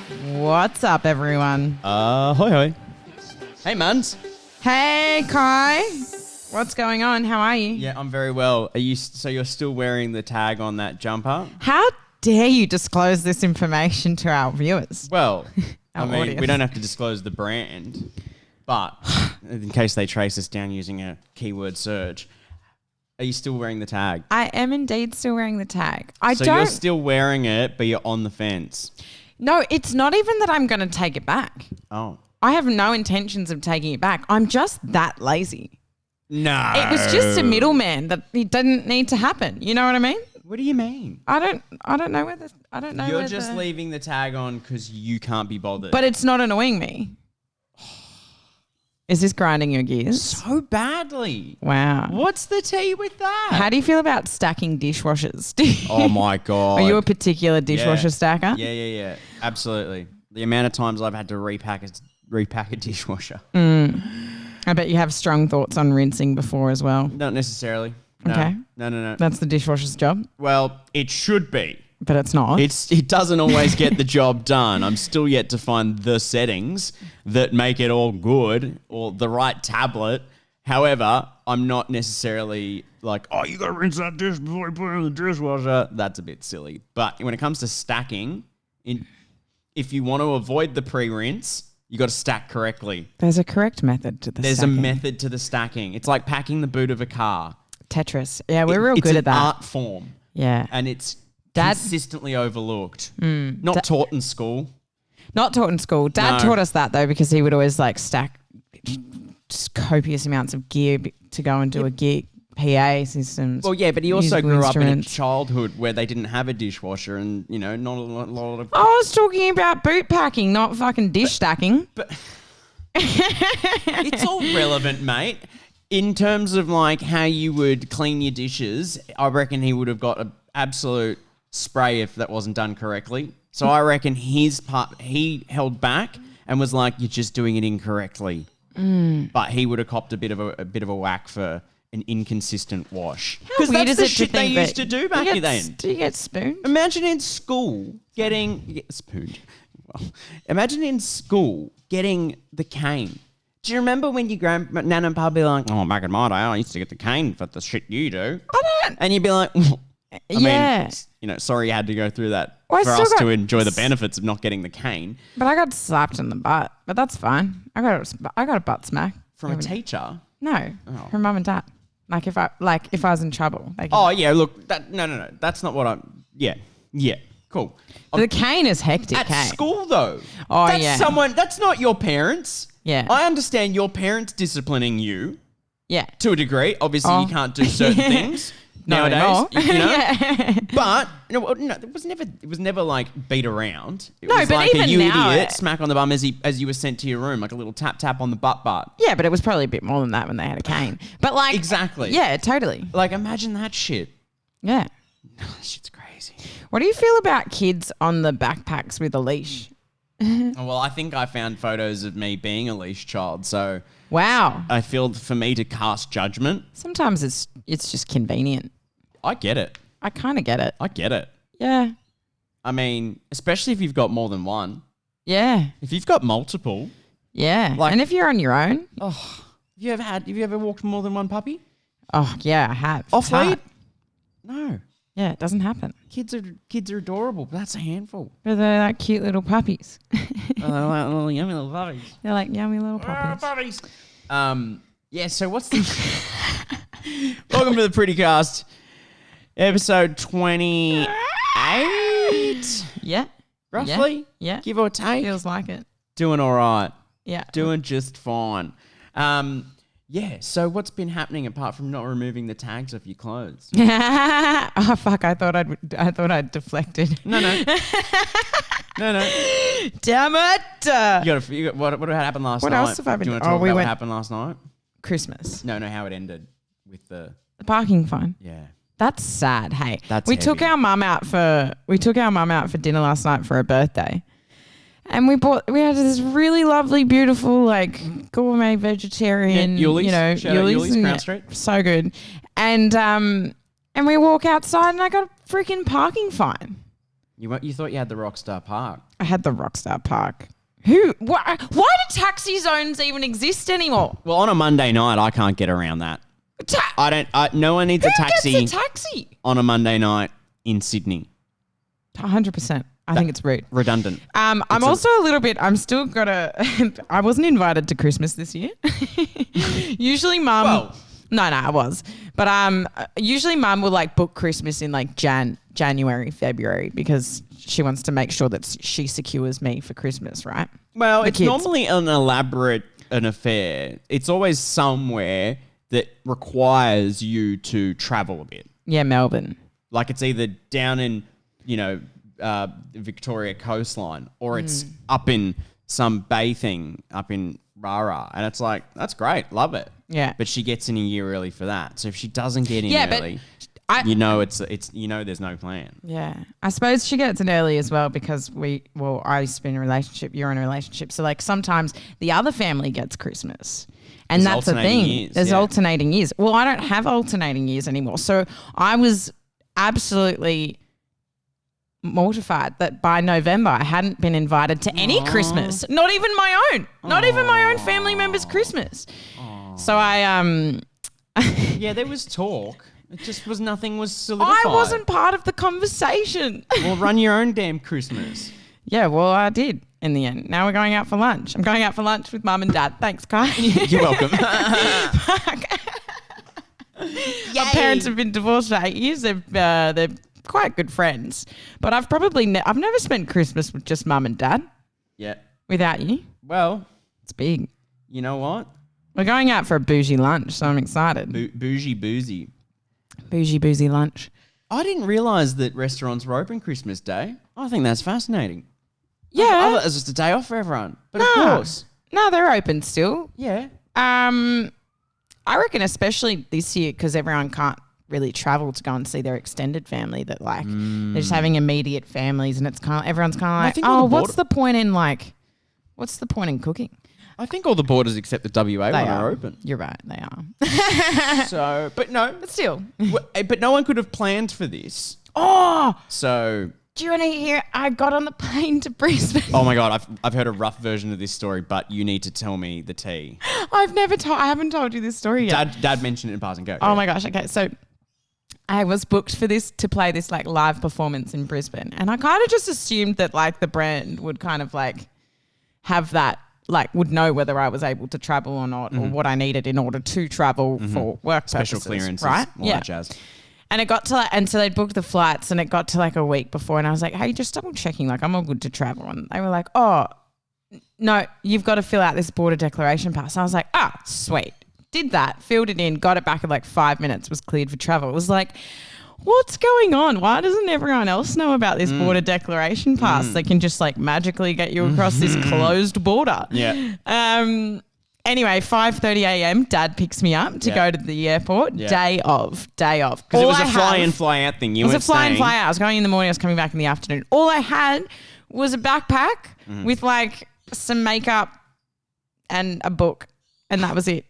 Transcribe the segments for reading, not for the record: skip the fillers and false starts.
What's up, everyone? Hoi hoi. Hey, Muns. Hey, Kai. What's going on? How are you? Yeah, I'm very well. Are you? So you're still wearing the tag on that jumper? How dare you disclose this information to our viewers? Well, Our I mean, audience. we don't have to disclose the brand, but in case they trace us down using a keyword search, are you still wearing the tag? I am indeed still wearing the tag. So you're still wearing it, but you're on the fence. No, it's not even that I'm going to take it back. Oh. I have no intentions of taking it back. I'm just that lazy. No. It was just a middleman that it didn't need to happen. You know what I mean? What do you mean? I don't know whether I don't know. You're just leaving the tag on because you can't be bothered. But it's not annoying me. Is this grinding your gears? so badly. Wow. What's the tea with that? How do you feel about stacking dishwashers? Oh my God. Are you a particular dishwasher stacker? Yeah. Absolutely. The amount of times I've had to repack a dishwasher. I bet you have strong thoughts on rinsing before as well. Not necessarily. No. Okay. No. That's the dishwasher's job, Well, it should be. but it's not. It doesn't always get the job done. I'm still yet to find the settings that make it all good or the right tablet. However, I'm not necessarily like, oh, you got to rinse that dish before you put it in the dishwasher. That's a bit silly. But when it comes to stacking, if you want to avoid the pre-rinse, you got to stack correctly. There's a correct method to the There's stacking. a method to the stacking. It's like packing the boot of a car. Tetris. Yeah, we're real good at It's that. an art form. Yeah. And it's Dad- consistently overlooked. Not taught in school. Not taught in school. Dad No. taught us that though because he would always like stack just copious amounts of gear to go and do a gig. PA systems. Well, yeah, but he also musical grew up in a instruments. childhood where they didn't have a dishwasher and, not a lot of... I was talking about boot packing, not fucking dish stacking. It's all relevant, mate. In terms of like how you would clean your dishes, I reckon he would have got an absolute spray if that wasn't done correctly. So I reckon his part, he held back and was like, "You're just doing it incorrectly." But he would have copped a bit of a whack for an inconsistent wash. How weird that's is the it to shit they think used that to do back then. Do you get spooned? Imagine in school getting spooned. Well, imagine in school getting the cane. Do you remember when your nan and pa be like, "Oh, back in my day, I used to get the cane for the shit you do," I don't. and you'd be like, Yeah. sorry you had to go through that Well, I for still us got to enjoy the benefits of not getting the cane But I got slapped in the butt. But that's fine. I got a butt smack from a teacher. No, Oh. from mum and dad. If I was in trouble. They could- Oh yeah, look, no, that's not what I'm. Yeah, cool. the cane is hectic. At hey? school though, Oh, that's yeah. that's not your parents. Yeah. I understand your parents disciplining you. Yeah. To a degree, obviously Oh. you can't do certain things Not nowadays. anymore. Yeah. But no, it was never like beat around. It No, was but like even a you now, idiot smack on the bum as you were sent to your room, like a little tap on the butt. Yeah, but it was probably a bit more than that when they had a cane. But like Exactly. Yeah, totally. Like imagine that shit. Yeah. That shit's crazy. What do you feel about kids on the backpacks with a leash? Well, I think I found photos of me being a leash child, so Wow. I feel for me to cast judgment. Sometimes it's just convenient. I get it. I kind of get it. Yeah. I mean, especially if you've got more than one. Yeah. If you've got multiple. Yeah. Like- and if you're on your own, Have you ever walked more than one puppy? oh yeah, I have. Off It's hard. lead? No. Yeah, it doesn't happen. Kids are adorable, but that's a handful. But they're like cute little puppies. They're like little yummy little puppies. They're like yummy little puppies. Yeah, so what's the Welcome to the Pretty Cast, episode 28, Yeah. roughly. Yeah. Give or take. Feels like it. Doing all right. Yeah. Doing just fine. Yeah, so what's been happening apart from not removing the tags off your clothes? Oh fuck! I thought I'd deflected. No. No. Damn it! You got what happened last What night? else have I been- Do you want to Oh, talk we about went- what happened last night? Christmas. No, how it ended with the The parking fine. yeah. That's sad. Hey, That's we took heavy. our mum out for dinner last night for her birthday, and we had this really lovely, beautiful, like gourmet vegetarian. Yeah, Yuli's. You know, Shout out Yuli's, and Crown Street. so good. And we walk outside, and I got a freaking parking fine. You thought you had the Rockstar Park. I had the Rockstar Park. Why do taxi zones even exist anymore? Well, on a Monday night, I can't get around that. No one needs a taxi. Who gets a taxi? On a Monday night in Sydney. 100%. I think it's rude. Redundant. I'm also a little bit, I wasn't invited to Christmas this year. Usually mum. Well. No, I was. But usually mum will like book Christmas in like January, February because she wants to make sure that she secures me for Christmas, right? Well, The it's kids. normally an elaborate affair. It's always somewhere that requires you to travel a bit. Yeah, Melbourne. Like it's either down in, Victoria coastline or it's up in some bay thing up in Rara. And it's like, that's great. Love it. Yeah. But she gets in a year early for that. So if she doesn't get in early, I there's no plan. Yeah. I suppose she gets in early as well because I used to be in a relationship, you're in a relationship. So like sometimes the other family gets Christmas. And There's that's the alternating thing. years, There's yeah. alternating years. Well, I don't have alternating years anymore. So I was absolutely mortified that by November I hadn't been invited to any Christmas. Not even my own. Not even my own family member's Christmas. So I Yeah, there was talk. It just was nothing was solidified. I wasn't part of the conversation. Well, run your own damn Christmas. Yeah, well, I did in the end. Now we're going out for lunch. I'm going out for lunch with mum and dad. Thanks, Kai. You're welcome. Our parents have been divorced for 8 years. They're quite good friends. But I've I've never spent Christmas with just mum and dad Yeah. without you. Well, It's big. you know what? We're going out for a bougie lunch, so I'm excited. Bougie boozy. Bougie lunch. I didn't realise that restaurants were open Christmas Day. I think that's fascinating. I Yeah. thought it was just a day off for everyone. But of course. No, they're open still. Yeah. I reckon especially this year because everyone can't really travel to go and see their extended family that like they're just having immediate families and it's everyone's kind of I like, think all the what's the point in cooking? I think all the borders except the WA one are open. You're right, they are. So, but no. But still. But no one could have planned for this. Oh, So, do you want to hear? I got on the plane to Brisbane. oh my God, I've heard a rough version of this story, but you need to tell me the tea. I haven't told you this story yet. Dad mentioned it in passing. Go. Oh my gosh. Okay. So I was booked for to play this like live performance in Brisbane. And I kind of just assumed that like the brand would kind of like have that, like would know whether I was able to travel or not or what I needed in order to travel for work Special purposes, clearances, right? all that jazz. And it got to and so they'd booked the flights and it got to like a week before and I was like, hey, just double checking, like I'm all good to travel. And they were like, oh, no, you've got to fill out this border declaration pass. And I was like, sweet. Did that, filled it in, got it back in like 5 minutes, was cleared for travel. It was like, what's going on? Why doesn't everyone else know about this border declaration pass? They can just like magically get you across this closed border. Yeah. Anyway, 5:30 a.m. Dad picks me up to go to the airport. Yeah. Day of. Because it was a fly in, fly out thing. It was a fly in, fly out. I was going in the morning. I was coming back in the afternoon. All I had was a backpack with like some makeup and a book, and that was it.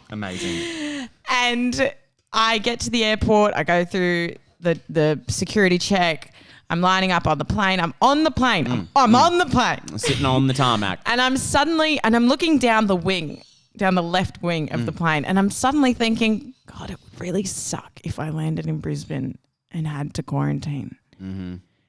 Amazing. And I get to the airport. I go through the security check. I'm lining up on the plane. I'm on the plane. I'm on the plane. Sitting on the tarmac. And I'm looking down the wing, down the left wing of the plane. And I'm suddenly thinking, God, it would really suck if I landed in Brisbane and had to quarantine.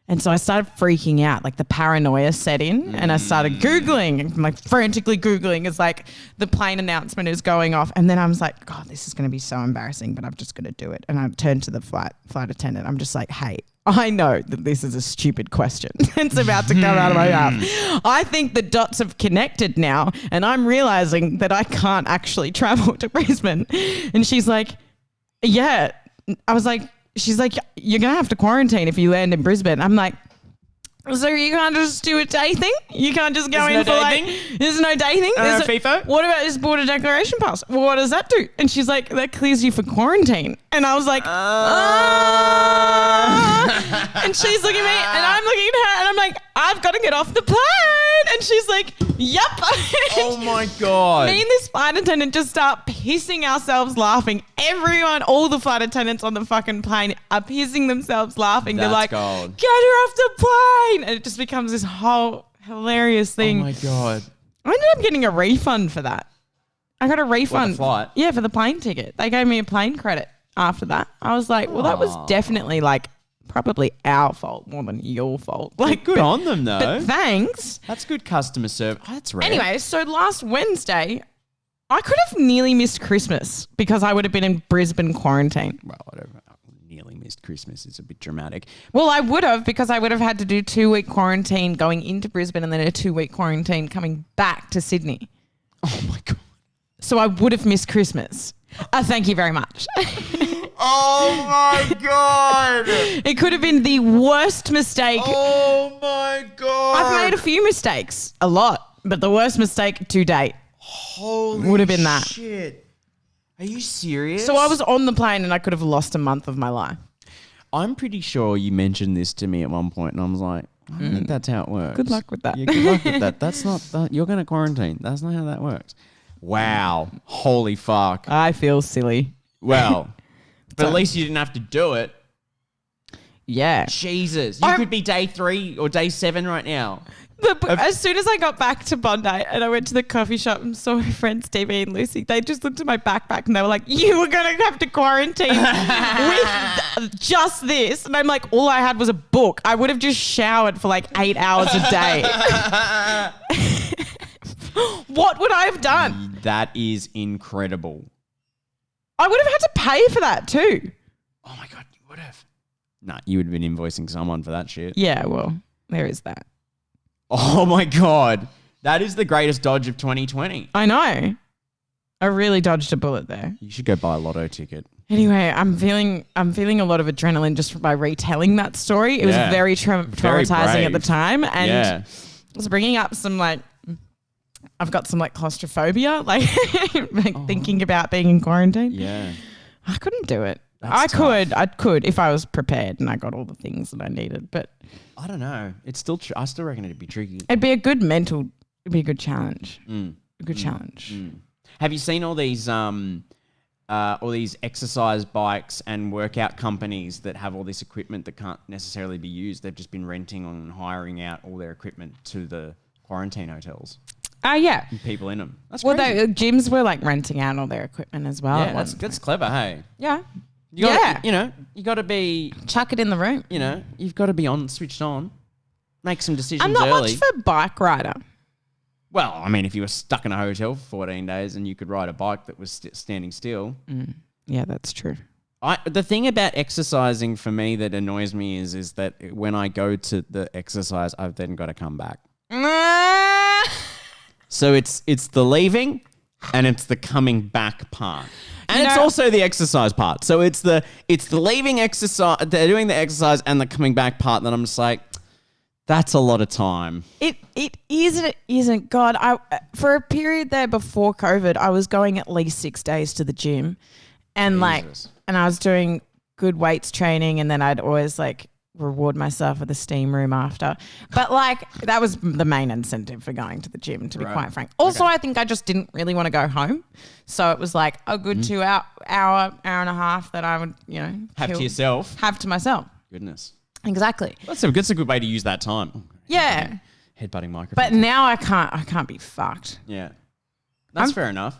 And so I started freaking out, like the paranoia set in and I started Googling, like frantically Googling as like the plane announcement is going off. And then I was like, God, this is going to be so embarrassing, but I'm just going to do it. And I turned to the flight attendant. I'm just like, hey, I know that this is a stupid question. It's about to come out of my mouth. I think the dots have connected now and I'm realizing that I can't actually travel to Brisbane. And she's like, yeah. I was like, she's like, you're going to have to quarantine if you land in Brisbane. I'm like, so you can't just do a day thing? You can't just go in for like, there's no day thing? There's FIFO? What about this border declaration pass? Well, what does that do? And she's like, that clears you for quarantine. And I was like, and she's looking at me and I'm looking at her and I'm like, I've got to get off the plane. And she's like, Yep. Oh my God. Me and this flight attendant just start pissing ourselves laughing. Everyone, all the flight attendants on the fucking plane are pissing themselves laughing. They're That's like, gold. get her off the plane. And it just becomes this whole hilarious thing. Oh my God. I ended up getting a refund for that. I got a refund. flight? Yeah, for the plane ticket. They gave me a plane credit after that. I was like, well, that was definitely like probably our fault more than your fault. Like, Good on them, though. But thanks. That's good customer service. Oh, that's rare. Anyway, so last Wednesday, I could have nearly missed Christmas because I would have been in Brisbane quarantine. Well, whatever. Nearly missed Christmas. It's a bit dramatic. Well, I would have because I would have had to do 2-week quarantine going into Brisbane and then a 2-week quarantine coming back to Sydney. Oh my God. So I would have missed Christmas. Thank you very much. Oh my God. It could have been the worst mistake. Oh my God. I've made a few mistakes, a lot, but the worst mistake to date. Holy would have been that. shit. Are you serious? So I was on the plane and I could have lost a month of my life. I'm pretty sure you mentioned this to me at one point, and I was like, I don't think that's how it works. Good luck with that. Yeah, good luck with that. That's not. You're going to quarantine. That's not how that works. Wow. Holy fuck. I feel silly. Well, but at least you didn't have to do it. Yeah. Jesus. You could be day 3 or day 7 right now. As soon as I got back to Bondi and I went to the coffee shop and saw my friends Stevie and Lucy, they just looked at my backpack and they were like, you were going to have to quarantine with just this. And I'm like, all I had was a book. I would have just showered for like 8 hours a day. What would I have done? That is incredible. I would have had to pay for that too. Oh my God, you would have. Nah, you would have been invoicing someone for that shit. Yeah, well, there is that. Oh my God. That is the greatest dodge of 2020. I know. I really dodged a bullet there. You should go buy a lotto ticket. Anyway, I'm feeling a lot of adrenaline just by retelling that story. It was very traumatizing at the time, and it was bringing up some like I've got some like claustrophobia, like thinking about being in quarantine. Yeah, I couldn't do it. I could if I was prepared and I got all the things that I needed, but I don't know. It's still. I still reckon it'd be tricky. It'd be a good challenge. A good challenge. Have you seen all these exercise bikes and workout companies that have all this equipment that can't necessarily be used? They've just been renting and hiring out all their equipment to the quarantine hotels. Yeah. And people in them. That's well, crazy. gyms were like renting out all their equipment as well. Yeah, that's clever. Hey. Yeah. You got to be. Chuck it in the room. You've got to be switched on. Make some decisions I'm not early. much for a bike rider. Well, I mean, if you were stuck in a hotel for 14 days and you could ride a bike that was standing still. Yeah, that's true. The thing about exercising for me that annoys me is that when I go to the exercise, I've then got to come back. So it's the leaving and it's the coming back part. And it's also the exercise part. So it's the leaving exercise, they're doing the exercise and the coming back part that I'm just like, that's a lot of time. It isn't. God, for a period there before COVID, I was going at least 6 days to the gym, and and I was doing good weights training, and then I'd always like reward myself with a steam room after. But like that was the main incentive for going to the gym, to be quite frank. Also, I think I just didn't really want to go home, so it was like a good 2 hour and a half that I would Have to yourself. Have to myself. Goodness. Exactly. That's a good way to use that time. Yeah. Headbutting microphone. But now I can't be fucked. Yeah. That's fair enough.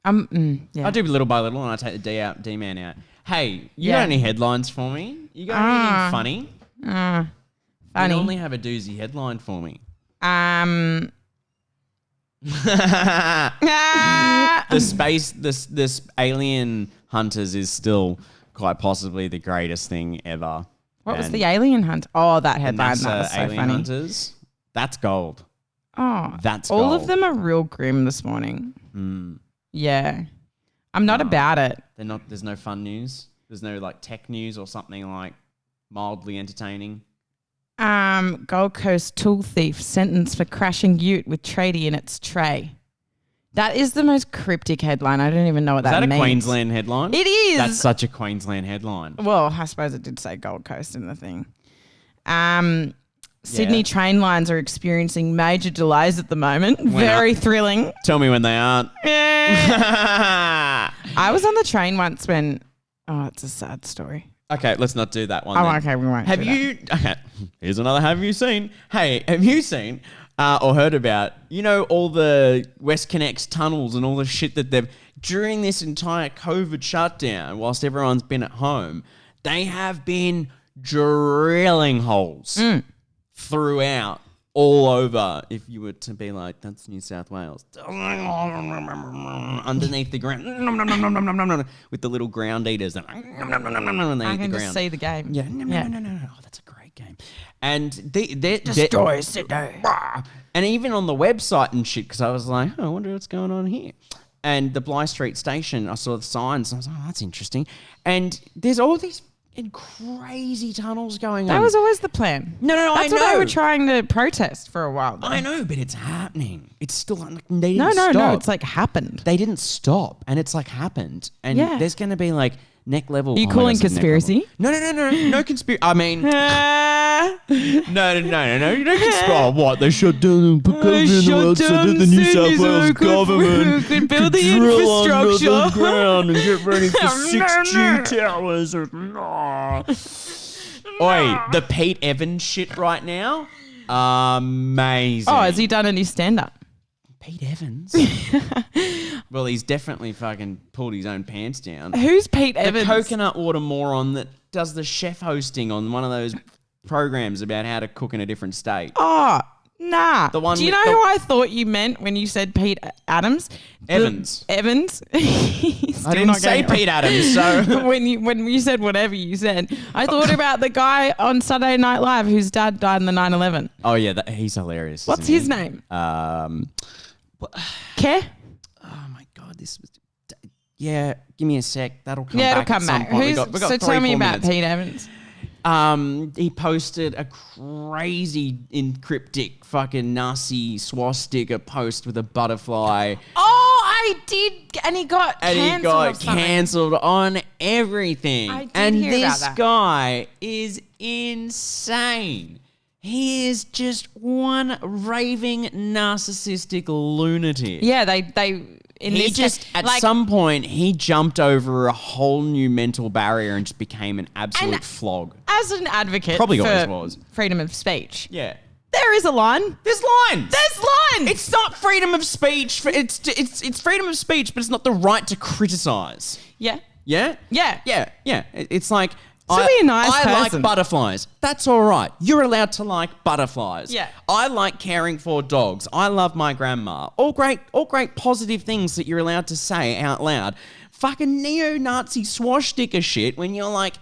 Yeah. I do little by little and I take the D-man out. Hey, you got any headlines for me? You got anything funny? Funny. You normally have a doozy headline for me. This Alien Hunters is still quite possibly the greatest thing ever. What was the Alien Hunt? Oh, that headline. That was so Alien funny. Hunters. That's gold. Oh, that's all gold. of them are real grim this morning. Yeah, I'm not about it. They're not. There's no fun news. There's no like tech news or something like mildly entertaining. Gold Coast tool thief sentenced for crashing ute with tradie in its tray. That is the most cryptic headline. I don't even know what that means. Is that a Queensland headline? It is. That's such a Queensland headline. Well, I suppose it did say Gold Coast in the thing. Sydney train lines are experiencing major delays at the moment. Very thrilling. Tell me when they aren't. Yeah. I was on the train once when... Oh, it's a sad story. Okay, let's not do that one. Oh, then. okay, we won't. Have you? Okay, here's another. Have you seen? Hey, have you seen or heard about? You know all the WestConnex tunnels and all the shit that they've during this entire COVID shutdown, whilst everyone's been at home, they have been drilling holes throughout. All over, if you were to be like, that's New South Wales. Underneath the ground. With the little ground eaters. I can just see the game. Yeah. Oh, that's a great game. And Destroy Sydney. And even on the website and shit, because I was like, oh, I wonder what's going on here. And the Bligh Street station, I saw the signs. And I was like, oh, that's interesting. And there's all these crazy tunnels going on. That was always the plan. No, That's I know. what they were trying to protest for a while. Though. I know, but it's happening. It's still like they didn't No, stop. it's like happened. They didn't stop, and it's like happened. And Yeah. there's going to be like neck level. Are you oh my calling God, it's neck conspiracy? level. No conspiracy. I mean, no, you don't conspiracy. Oh, what? They shut down the COVID so that the New South Wales government could build the drill under infrastructure. the ground and get ready for 6G towers. Oi, the Pete Evans shit right now, amazing. Oh, has he done any stand-up? Pete Evans? Well, he's definitely fucking pulled his own pants down. Who's Pete The Evans? coconut water moron that does the chef hosting on one of those programs about how to cook in a different state. Oh, nah. The one Do you with know the- who I thought you meant when you said Pete Adams? Evans. Evans. I didn't say Pete Adams, so... when you said whatever you said, I thought about the guy on Saturday Night Live whose dad died in the 9/11. Oh, yeah, he's hilarious. What's isn't his he? name? Oh, Care? my God, this was... Yeah, give me a sec. That'll come Yeah, back it'll at come some back. point. We got So 3, tell me 4 about minutes. Pete Evans. He posted a crazy encryptic fucking Nazi swastika post with a butterfly. Oh, I did, and he got And cancelled. he got or something. cancelled on everything. I did and hear this about that. guy is insane. He is just one raving narcissistic lunatic. Yeah, they in He this just, at like, some point, he jumped over a whole new mental barrier and just became an absolute And- flog. as an advocate Probably for always was. freedom of speech. Yeah. There is a line. There's lines. There's lines. It's not freedom of speech. It's freedom of speech, but it's not the right to criticize. yeah. Yeah? Yeah. Yeah. It's like... So be a nice I person. like butterflies. That's all right. You're allowed to like butterflies. Yeah. I like caring for dogs. I love my grandma. All great positive things that you're allowed to say out loud. Fucking neo-Nazi swastika shit when you're like,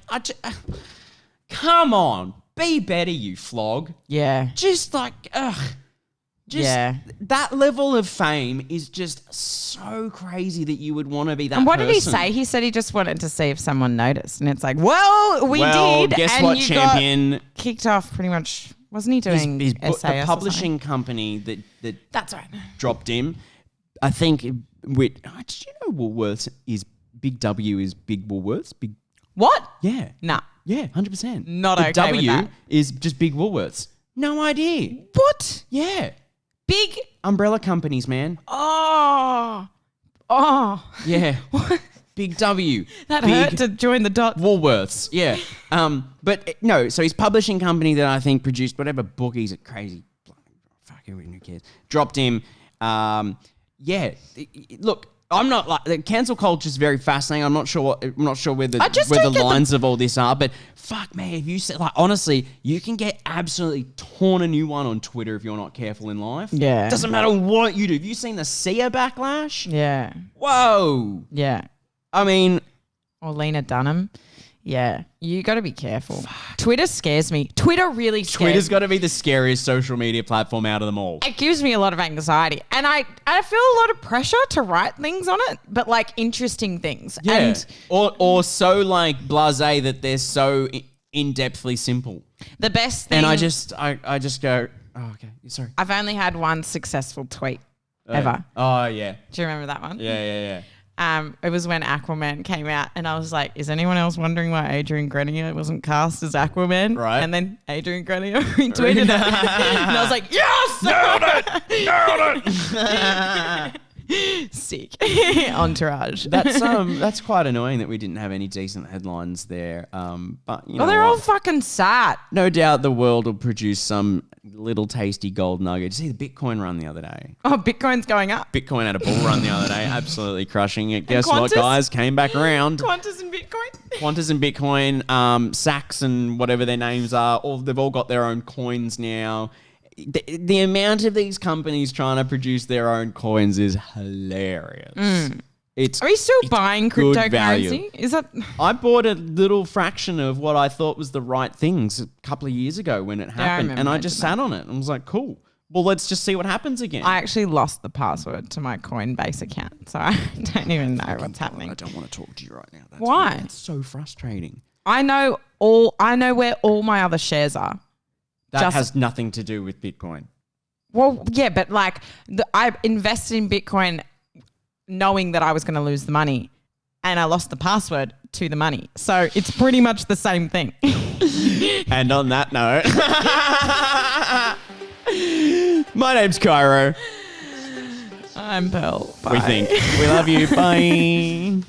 come on, be better, you flog. Yeah. Just like, Yeah. that level of fame is just so crazy that you would want to be that And what did he person. say? He said he just wanted to see if someone noticed. And it's like, well, we did. Guess and what, you champion? Got kicked off pretty much. Wasn't he doing The essay or publishing company that That's right. dropped him. I think did you know Woolworths is Big W is Big Woolworths? Big What? yeah. Nah. Yeah, 100%. Not the okay W with that. is just Big Woolworths. No idea. What? Yeah. Big. Umbrella companies, man. Oh. Yeah. Big W. That Big hurt to join the dots. Woolworths, yeah. But no, so his publishing company that I think produced whatever book he's a crazy, fucking who cares, dropped him. Look, I'm not like the cancel culture is very fascinating. I'm not sure where the I just don't get the- lines of all this are, but fuck man, if you say like honestly, you can get absolutely torn a new one on Twitter if you're not careful in life. Yeah. Doesn't matter what you do. Have you seen the Sia backlash? Yeah. Whoa. Yeah. I mean, Or Lena Dunham. Yeah. You got to be careful. Twitter scares me. Twitter really scares Twitter's me. got to be the scariest social media platform out of them all. It gives me a lot of anxiety. And I feel a lot of pressure to write things on it, but like interesting things. Yeah. And Or so like blasé that they're so in-depthly simple. the best thing... And I just go, oh, okay, sorry. I've only had one successful tweet ever. Oh, yeah. Do you remember that one? Yeah. It was when Aquaman came out, and I was like, is anyone else wondering why Adrian Grenier wasn't cast as Aquaman? Right. And then Adrian Grenier retweeted it. And I was like, yes! Nailed it! Sick. Entourage. That's quite annoying that we didn't have any decent headlines there. But you know, Well, they're all what? fucking sad. No doubt the world will produce some little tasty gold nugget. Did you see the Bitcoin run the other day? Oh, Bitcoin's going up. Bitcoin had a bull run the other day, absolutely crushing it. Guess what, Qantas? guys? Came back around. Qantas and Bitcoin. Qantas and Bitcoin, Saks and whatever their names are, they've all got their own coins now. The amount of these companies trying to produce their own coins is hilarious. It's Are we still buying good value. cryptocurrency? Is that... I bought a little fraction of what I thought was the right things a couple of years ago when it happened, remember and I you just did sat on it and was like, cool. Well, let's just see what happens again. I actually lost the password to my Coinbase account, so I don't even know what's happening. I don't want to talk to you right now. That's Why? It's so frustrating. I know where all my other shares are. That has nothing to do with Bitcoin. Well, yeah, but like I invested in Bitcoin knowing that I was going to lose the money, and I lost the password to the money. So it's pretty much the same thing. And on that note, my name's Cairo. I'm Pearl. Bye. We think we love you. Bye.